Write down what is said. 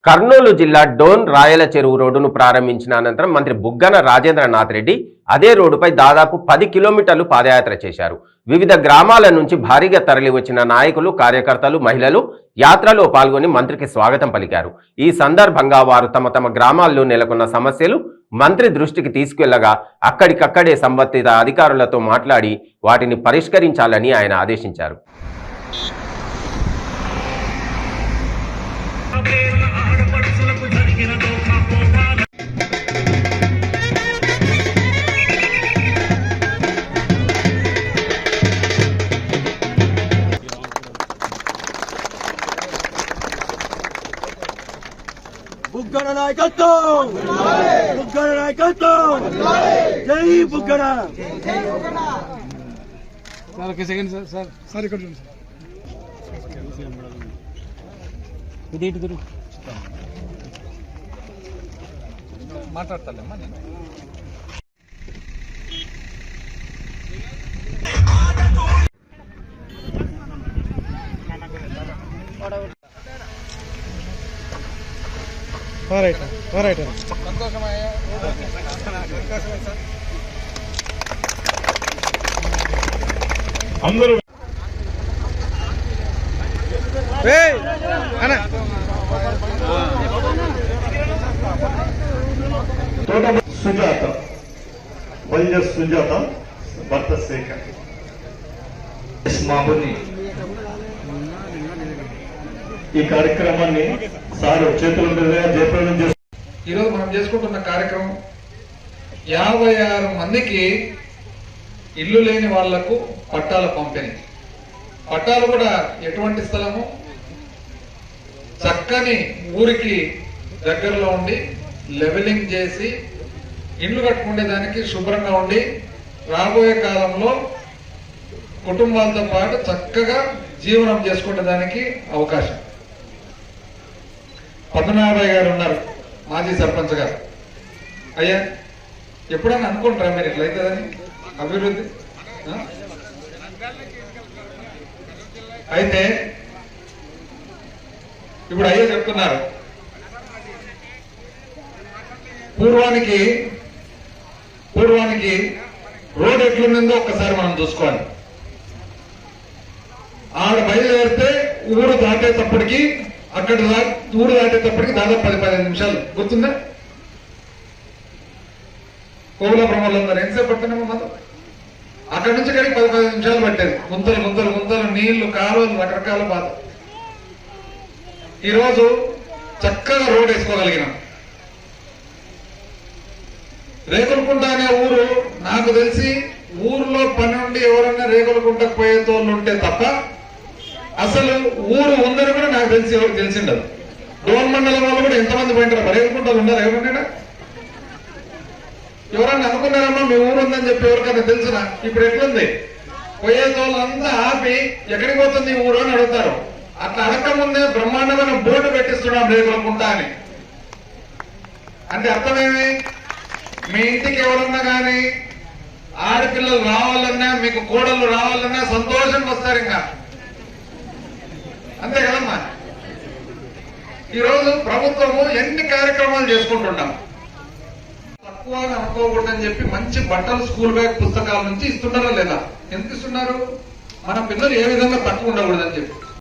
కర్నూలు జిల్లా డోన్ రాయల చెరువు రోడ్డును ప్రారంభించిన అనంతరం మంత్రి బుగ్గన రాజేంద్రనాథ్ రెడ్డి అదే రోడ్డుపై దాదాపు 10 కిలోమీటర్లు పాదయాత్ర చేశారు. వివిధ గ్రామాల నుంచి భారీగా తరలి వచ్చిన నాయకులు, కార్యకర్తలు, మహిళలు యాత్రలో పాల్గొని మంత్రికి స్వాగతం పలికారు. ఈ సందర్భంగా వారు తమ తమ గ్రామాల్లో నెలకొన్న సమస్యలు మంత్రి దృష్టికి తీసుకెళ్లగా అక్కడికక్కడే సంబంధిత అధికారులతో మాట్లాడి వాటిని పరిష్కరించాలని ఆయన ఆదేశించారు. బుగ్గన నాయకత్వం, బుగ్గన నాయకత్వం, జై బుగ్గన. సార్ ఒక సెకండ్ సార్ సార్ ఇక్కడ ఇది ఇటు మాట్లాడతాలేమ్మా నేను. అందరూ సుజాత, వైఎస్ సుజాత భర్త శేఖర్ మామూని ఈ కార్యక్రమాన్ని సార్ చేతుల మీదుగా జయప్రదం చేస్తారు. ఈరోజు మనం చేసుకుంటున్న కార్యక్రమం 56 మందికి ఇల్లు లేని వాళ్లకు పట్టాల పంపిణీ. పట్టాలు కూడా ఎటువంటి స్థలము, చక్కని ఊరికి దగ్గరలో ఉండి లెవెలింగ్ చేసి ఇండ్లు కట్టుకునే దానికి శుభ్రంగా ఉండి రాబోయే కాలంలో కుటుంబాలతో పాటు చక్కగా జీవనం చేసుకునే దానికి అవకాశం. పద్మనాభయ్య గారు ఉన్నారు, మాజీ సర్పంచ్ గారు. అయ్యా ఎప్పుడైనా అనుకుంటారా మీరు ఇట్లయితుందని అభివృద్ధి? అయితే ఇప్పుడు అయ్యే చెప్తున్నారు, పూర్వానికి రోడ్ ఎట్లుందో ఒక్కసారి మనం చూసుకోవాలి. ఆడ బయలుదేరితే ఊరు దాటేటప్పటికి ఊరు దాటేటప్పటికి దాదాపు 10-15 నిమిషాలు గుర్తుందా? కోవుల బ్రహ్మలో ఉన్నారు, ఎంతసేపు పడుతున్నామో మనం అక్కడి నుంచి కానీ 10-15 నిమిషాలు పట్టేది. గుంతలు నీళ్లు, కాలువలు, రకరకాల బాధ. ఈరోజు చక్కగా రోడ్ వేసుకోగలిగినాం. రేకులకుంట అనే ఊరు నాకు తెలిసి ఊర్లో పని ఉండి ఎవరన్నా రేకులకుంటకు పోయే తోళ్ళు ఉంటే తప్ప అసలు ఊరు ఉందని కూడా నాకు తెలిసి ఎవరు తెలిసిండదు. డోన్ మండలం వాళ్ళు కూడా ఎంతమంది పోయింటారు? రేకులకుంటలు ఉన్నారు ఎవరన్నా? ఎవరన్నా అనుకున్నారమ్మా మీ ఊరు ఉందని చెప్పి ఎవరికైనా తెలుసునా? ఇప్పుడు ఎట్లుంది, పోయే తోళ్ళంతా ఆపి ఎక్కడికి పోతుంది ఊరు అని అడుగుతారు. అట్లా అడగక ముందే బ్రహ్మాండమైన బోర్డు పెట్టిస్తున్నాం రేకులకుంట అని. అంటే అర్థమేమి? మీ ఇంటికి ఎవరన్నా కానీ ఆడపిల్లలు రావాలన్నా, మీకు కోడళ్ళు రావాలన్నా సంతోషంగా వస్తారు. ఇంకా అంతే కదమ్మా. ఈరోజు ప్రభుత్వము ఎన్ని కార్యక్రమాలు చేసుకుంటున్నాం. తక్కువగా అనుకోకూడదని చెప్పి మంచి బట్టలు, స్కూల్ బ్యాగ్, పుస్తకాల నుంచి ఇస్తున్నారా లేదా? ఎందుకు ఇస్తున్నారు? మన పిల్లలు ఏ విధంగా తక్కువ ఉండకూడదని చెప్పి.